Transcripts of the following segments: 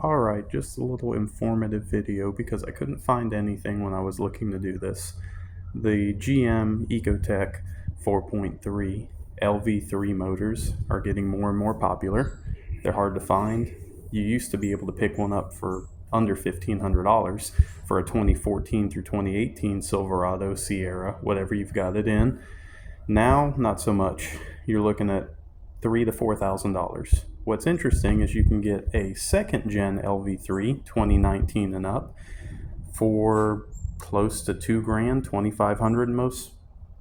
Alright, just a little informative video because I couldn't find anything when I was looking to do this. The GM ecotec 4.3 LV3 motors are getting more and more popular. They're hard to find. You used to be able to pick one up for under $1,500 for a 2014 through 2018 Silverado, Sierra, whatever you've got it in. Now, not so much. You're looking at $3,000 to $4,000. What's interesting is you can get a second gen LV3 2019 and up for close to $2,000, $2,500 in most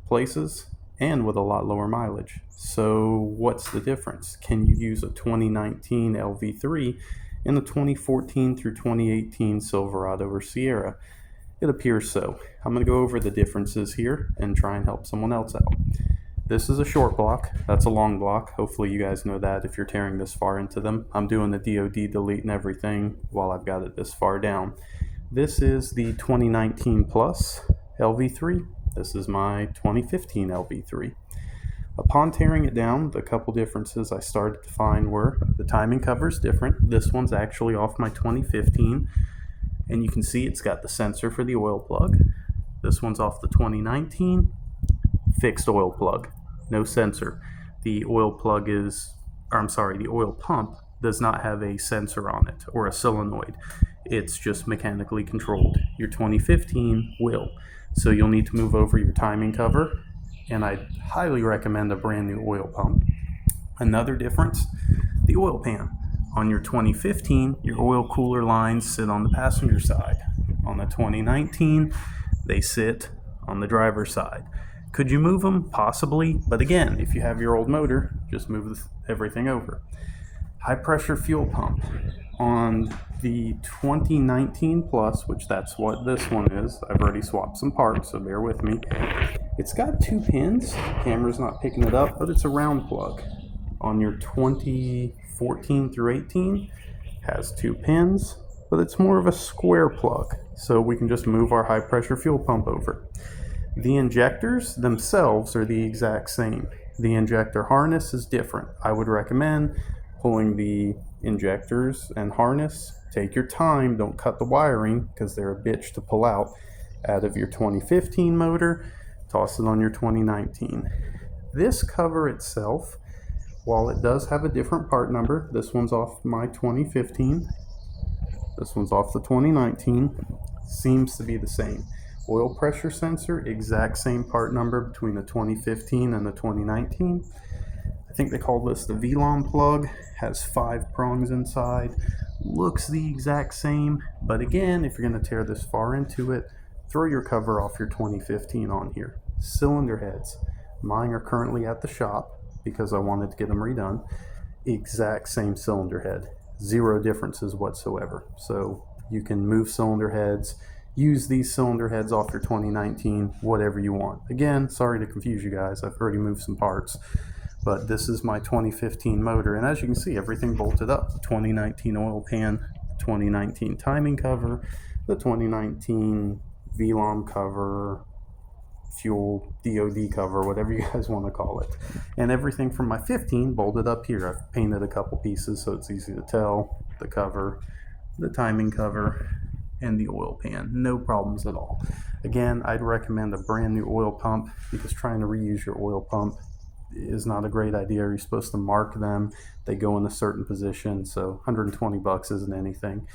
places, and with a lot lower mileage. So what's the difference? Can you use a 2019 LV3 in a 2014 through 2018 Silverado or Sierra? It appears so. I'm going to go over the differences here and try and help someone else out. This is a short block. That's a long block. Hopefully you guys know that if you're tearing this far into them. I'm doing the DOD delete and everything while I've got it this far down. This is the 2019 Plus LV3. This is my 2015 LV3. Upon tearing it down, the couple differences I started to find were the timing cover is different. This one's actually off my 2015, and you can see it's got the sensor for the oil plug. This one's off the 2019. Fixed oil plug, no sensor. The oil plug the oil pump does not have a sensor on it or a solenoid. It's just mechanically controlled. Your 2015 will. So you'll need to move over your timing cover, and I highly recommend a brand new oil pump. Another difference, the oil pan. On your 2015, your oil cooler lines sit on the passenger side. On the 2019, they sit on the driver's side. Could you move them? Possibly, but again, if you have your old motor, just move everything over. High pressure fuel pump. On the 2019 Plus, which that's what this one is, I've already swapped some parts, so bear with me. It's got 2 pins, camera's not picking it up, but it's a round plug. On your 2014 through 18, has 2 pins, but it's more of a square plug, so we can just move our high pressure fuel pump over. The injectors themselves are the exact same. The injector harness is different. I would recommend pulling the injectors and harness. Take your time, don't cut the wiring because they're a bitch to pull out of your 2015 motor. Toss it on your 2019. This cover itself, while it does have a different part number, this one's off my 2015, this one's off the 2019, seems to be the same. Oil pressure sensor, exact same part number between the 2015 and the 2019. I think they call this the VLOM plug, has 5 prongs inside, looks the exact same, but again, if you're going to tear this far into it, throw your cover off your 2015 on here. Cylinder heads, mine are currently at the shop because I wanted to get them redone. Exact same cylinder head, 0 differences whatsoever. So you can move cylinder heads, use these cylinder heads off your 2019, whatever you want. Again, sorry to confuse you guys, I've already moved some parts, but this is my 2015 motor, and as you can see, everything bolted up. The 2019 oil pan, the 2019 timing cover, the 2019 VLOM cover, fuel DOD cover, whatever you guys want to call it. And everything from my 15 bolted up here. I've painted a couple pieces so it's easy to tell. The cover, the timing cover, and the oil pan, no problems at all. Again, I'd recommend a brand new oil pump because trying to reuse your oil pump is not a great idea. You're supposed to mark them, they go in a certain position, so $120 isn't anything.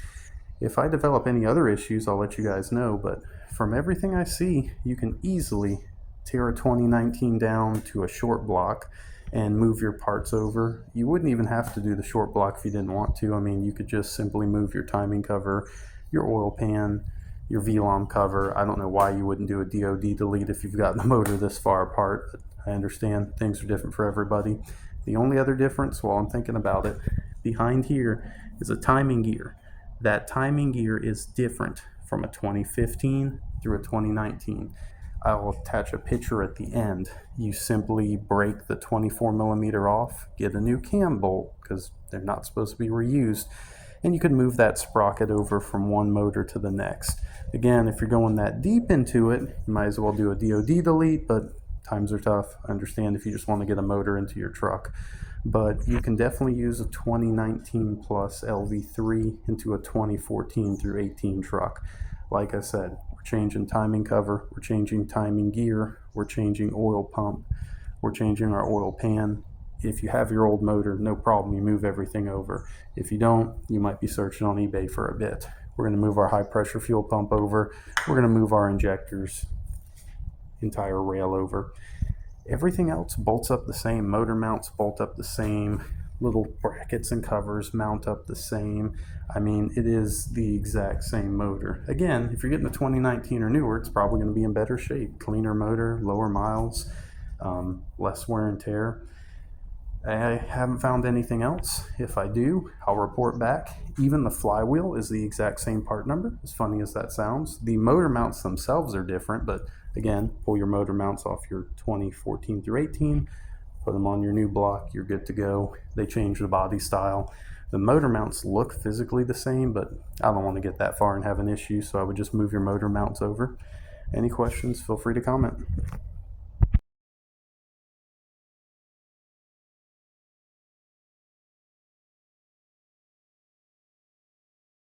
If I develop any other issues, I'll let you guys know, but from everything I see, you can easily tear a 2019 down to a short block and move your parts over. You wouldn't even have to do the short block if you didn't want to. I mean, you could just simply move your timing cover, your oil pan, your VLOM cover. I don't know why you wouldn't do a DOD delete if you've gotten the motor this far apart, but I understand things are different for everybody. The only other difference, while I'm thinking about it, behind here is a timing gear. That timing gear is different from a 2015 through a 2019. I'll attach a picture at the end. You simply break the 24 millimeter off, get a new cam bolt because they're not supposed to be reused, and you can move that sprocket over from one motor to the next. Again, if you're going that deep into it, you might as well do a DOD delete, but times are tough. I understand if you just want to get a motor into your truck. but you can definitely use a 2019 plus LV3 into a 2014 through 18 truck. Like I said, we're changing timing cover, we're changing timing gear, we're changing oil pump, we're changing our oil pan. If you have your old motor, no problem, you move everything over. If you don't, you might be searching on eBay for a bit. We're going to move our high pressure fuel pump over, we're going to move our injectors, entire rail over. Everything else bolts up the same. Motor mounts bolt up the same. Little brackets and covers mount up the same. I mean, it is the exact same motor. Again, if you're getting a 2019 or newer, it's probably going to be in better shape. Cleaner motor, lower miles, less wear and tear. I haven't found anything else. If I do, I'll report back. Even the flywheel is the exact same part number, as funny as that sounds. The motor mounts themselves are different, but again, pull your motor mounts off your 2014 through 18, put them on your new block, you're good to go. They change the body style. The motor mounts look physically the same, but I don't want to get that far and have an issue, so I would just move your motor mounts over. Any questions, feel free to comment.